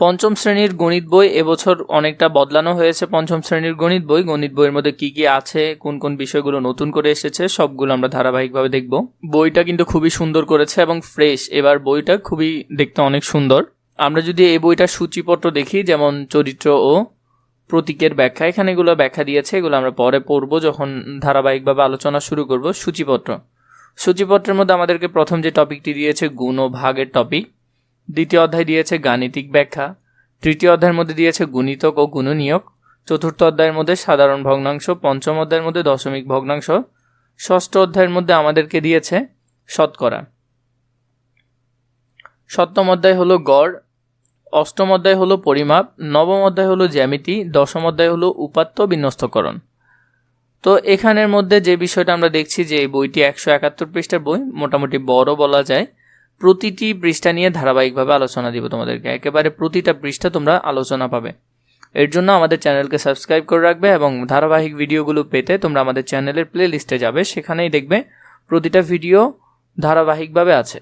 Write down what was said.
পঞ্চম শ্রেণীর গণিত বই এবছর অনেকটা বদলানো হয়েছে। পঞ্চম শ্রেণীর গণিত বইয়ের মধ্যে কি কি আছে, কোন কোন বিষয়গুলো নতুন করে এসেছে, সবগুলো আমরা ধারাবাহিকভাবে দেখব। বইটা কিন্তু খুবই সুন্দর করেছে এবং ফ্রেশ। এবার বইটা খুবই দেখতে অনেক সুন্দর। আমরা যদি এই বইটার সূচিপত্র দেখি, যেমন চরিত্র ও প্রতীকের ব্যাখ্যা, এখানে এগুলো ব্যাখ্যা দিয়েছে, এগুলো আমরা পরে পড়বো যখন ধারাবাহিকভাবে আলোচনা শুরু করব। সূচিপত্রের মধ্যে আমাদেরকে প্রথম যে টপিকটি দিয়েছে গুণ ও ভাগের টপিক, দ্বিতীয় অধ্যায় দিয়েছে গাণিতিক ব্যাখ্যা, তৃতীয় অধ্যায়ের মধ্যে দিয়েছে গুণিতক ও গুণনীয়ক, চতুর্থ অধ্যায়ের মধ্যে সাধারণ ভগ্নাংশ, পঞ্চম অধ্যায়ের মধ্যে দশমিক ভগ্নাংশ, ষষ্ঠ অধ্যায়ের মধ্যে আমাদেরকে দিয়েছে শতকরা, সপ্তম অধ্যায় হলো গড়, অষ্টম অধ্যায় হলো পরিমাপ, নবম অধ্যায় হলো জ্যামিতি, দশম অধ্যায় হলো উপাত্ত বিন্যস্তকরণ। তো এখানের মধ্যে যে বিষয়টা আমরা দেখছি যে এই বইটি 171 পৃষ্ঠার বই, মোটামুটি বড় বলা যায়। প্রতিটি পৃষ্ঠা নিয়ে ধারাবাহিকভাবে আলোচনা দিব তোমাদেরকে, একেবারে প্রতিটা পৃষ্ঠা তোমরা আলোচনা পাবে। এর জন্য আমাদের চ্যানেলকে সাবস্ক্রাইব করে রাখবে এবং ধারাবাহিক ভিডিওগুলো পেতে তোমরা আমাদের চ্যানেলের প্লে লিস্টে যাবে, সেখানেই দেখবে প্রতিটা ভিডিও ধারাবাহিকভাবে আছে।